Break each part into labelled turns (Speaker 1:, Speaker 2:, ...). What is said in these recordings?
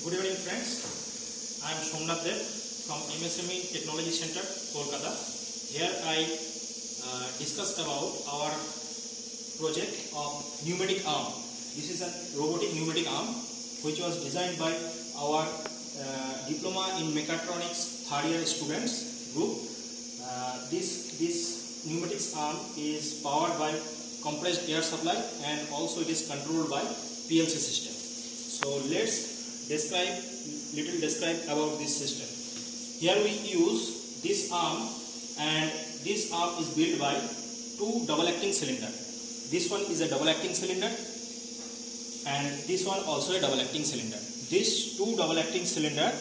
Speaker 1: Good evening, friends. I am Somnath Dev from MSME Technology Center, Kolkata. Here I discuss about our project of pneumatic arm. This is a robotic pneumatic arm which was designed by our diploma in mechatronics third year students group. This pneumatics arm is powered by compressed air supply and also it is controlled by PLC system. So let's describe about this system. Here we use this arm, and this arm is built by two double acting cylinder. This one is a double acting cylinder and this one also a double acting cylinder. These two double acting cylinder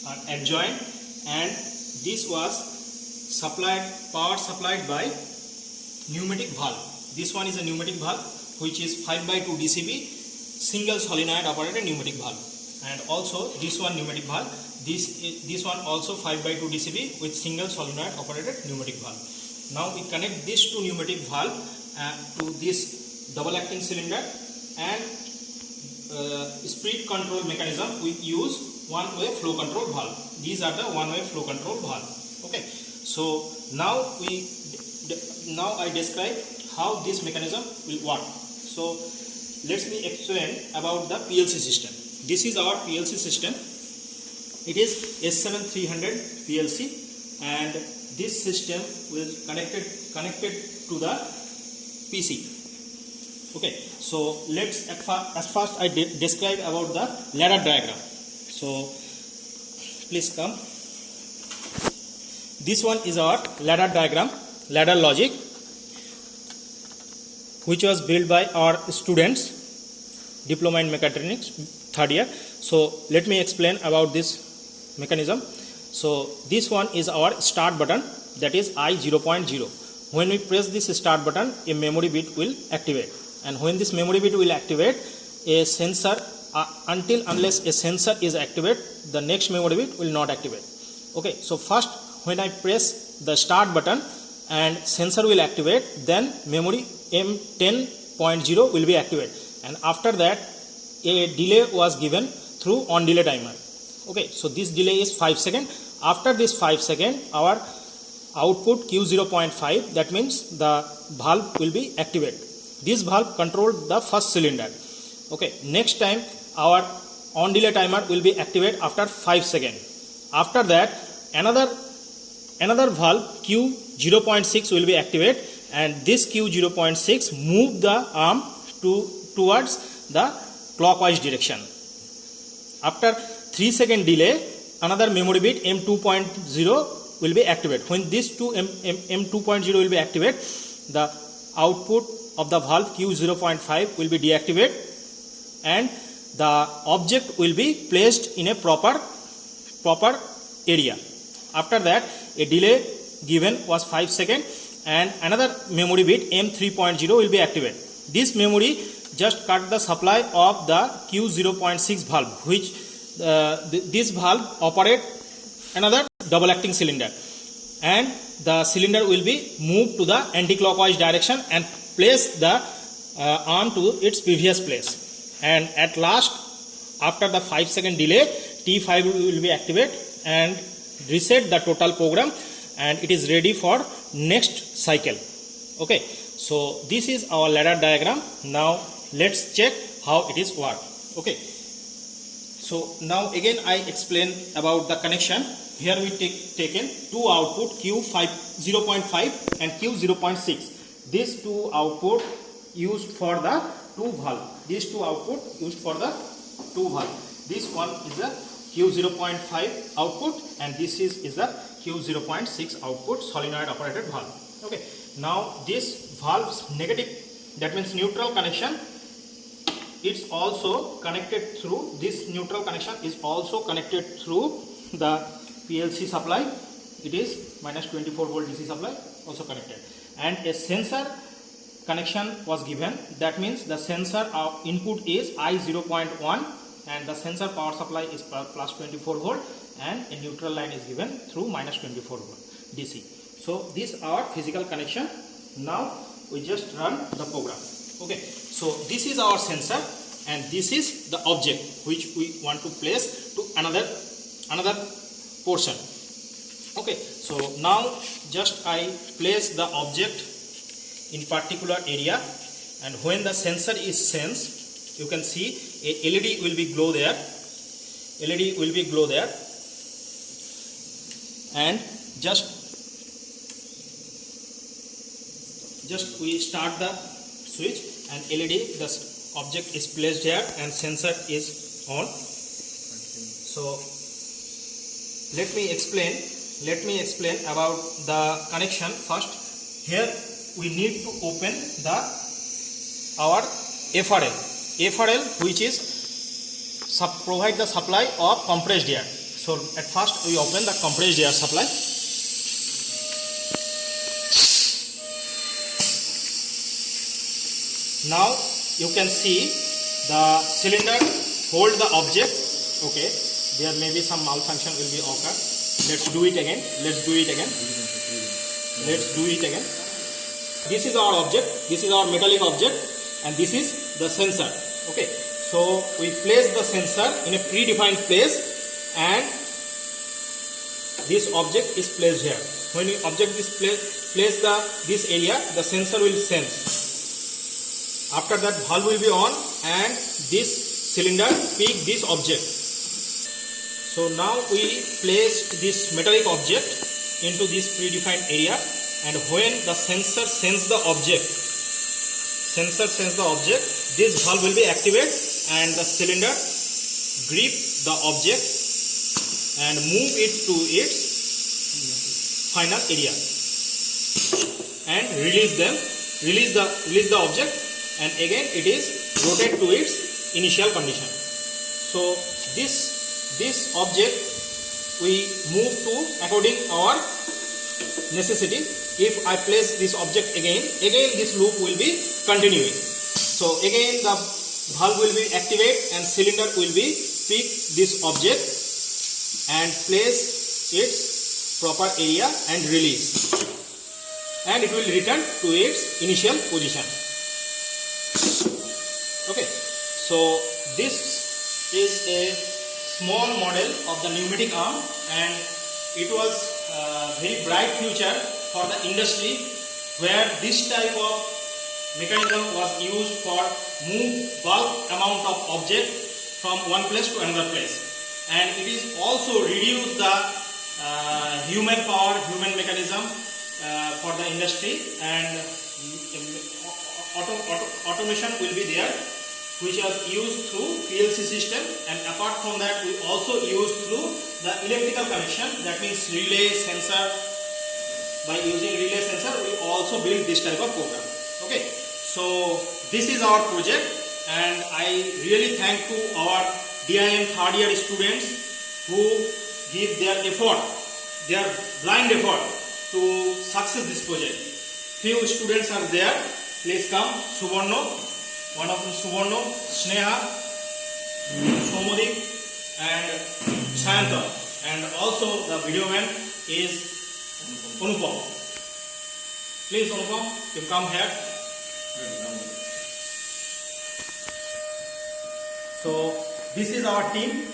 Speaker 1: are adjoined, and this was power supplied by pneumatic valve. This one is a pneumatic valve which is 5/2 DCB single solenoid operated pneumatic valve, and also this one pneumatic valve. This one also 5/2 DCB with single solenoid operated pneumatic valve. Now we connect these two pneumatic valve to this double acting cylinder, and speed control mechanism we use one-way flow control valve. These are the one-way flow control valve. Okay, so now I describe how this mechanism will work. So let me explain about the PLC system. This is our PLC system. It is S7300 PLC, and this system will connected to the PC. Okay, so let's first I describe about the ladder diagram. So please come. This one is our ladder diagram, ladder logic, which was built by our students, diploma in mechatronics third year. So let me explain about this mechanism. So this one is our start button, that is I0.0. When we press this start button, a memory bit will activate, and when this memory bit will activate, a sensor unless a sensor is activated, the next memory bit will not activate. Okay, so first when I press the start button and sensor will activate, then memory M10.0 will be activated, and after that a delay was given through on delay timer. Okay, so this delay is 5 seconds. After this 5 seconds, our output Q0.5, that means the valve will be activated. This valve controlled the first cylinder. Okay, next time our on delay timer will be activated after 5 seconds. After that another valve Q0.6 will be activated, and this Q0.6 move the arm towards the clockwise direction. After 3 second delay, another memory bit M2.0 will be activated. When this M2.0 will be activated, the output of the valve Q0.5 will be deactivated, and the object will be placed in a proper area. After that, a delay given was 5 seconds, and another memory bit M3.0 will be activated. This memory just cut the supply of the Q0.6 valve, which this valve operate another double acting cylinder, and the cylinder will be moved to the anti-clockwise direction and place the arm to its previous place. And at last, after the 5 second delay, T5 will be activated and reset the total program, and it is ready for next cycle. Okay, so this is our ladder diagram. Now let's check how it is work. Okay, so now again I explain about the connection. Here we taken two output Q0.5 and Q0.6. These two output used for the two valve. These two output used for the two valve. This one is a Q0.5 output, and this is the Q0.6 output solenoid operated valve. Okay, now this valve's negative, that means neutral connection, it's also connected through, this neutral connection is also connected through the PLC supply. It is minus 24 volt DC supply also connected, and a sensor connection was given. That means the sensor input is I0.1, and the sensor power supply is plus 24 volt, and a neutral line is given through minus 24 volt DC. So these are physical connection. Now we just run the program. Okay, so this is our sensor. and this is the object which we want to place to another portion. Okay, so now just I place the object in particular area, and when the sensor is sensed, you can see a LED will be glow there. LED will be glow there, and just we start the switch and LED, the object is placed here and sensor is on. So let me explain about the connection first. Here we need to open our FRL, which is provide the supply of compressed air. So at first we open the compressed air supply. Now you can see the cylinder hold the object. Okay, there may be some malfunction will be occur. Let's do it again. This is our object. This is our metallic object, and this is the sensor. Okay, so we place the sensor in a predefined place, and this object is placed here. When the object is placed this area, the sensor will sense. After that, valve will be on, and this cylinder pick this object. So now we placed this metallic object into this predefined area, and when the sensor senses the object, this valve will be activated, and the cylinder grip the object and move it to its final area, and release the object, and again it is rotate to its initial condition. So this object we move to according our necessity. If I place this object again this loop will be continuing. So again the valve will be activated, and cylinder will be pick this object and place its proper area and release, and it will return to its initial position. Okay, so this is a small model of the pneumatic arm, and it was a very bright future for the industry, where this type of mechanism was used for move bulk amount of object from one place to another place, and it is also reduce the human power, human mechanism for the industry, and automation will be there, which was used through PLC system, and apart from that we also use through the electrical connection, that means relay sensor. By using relay sensor we also build this type of program. Okay, so this is our project, and I really thank to our DIM third year students who give their effort, their blind effort to success this project. Few students are there, please come. Suborno, one of them Suborno, Sneha, Somodik, and Sayantan, and also the video man is Anupam. Please Anupam, you come here. So this is our team.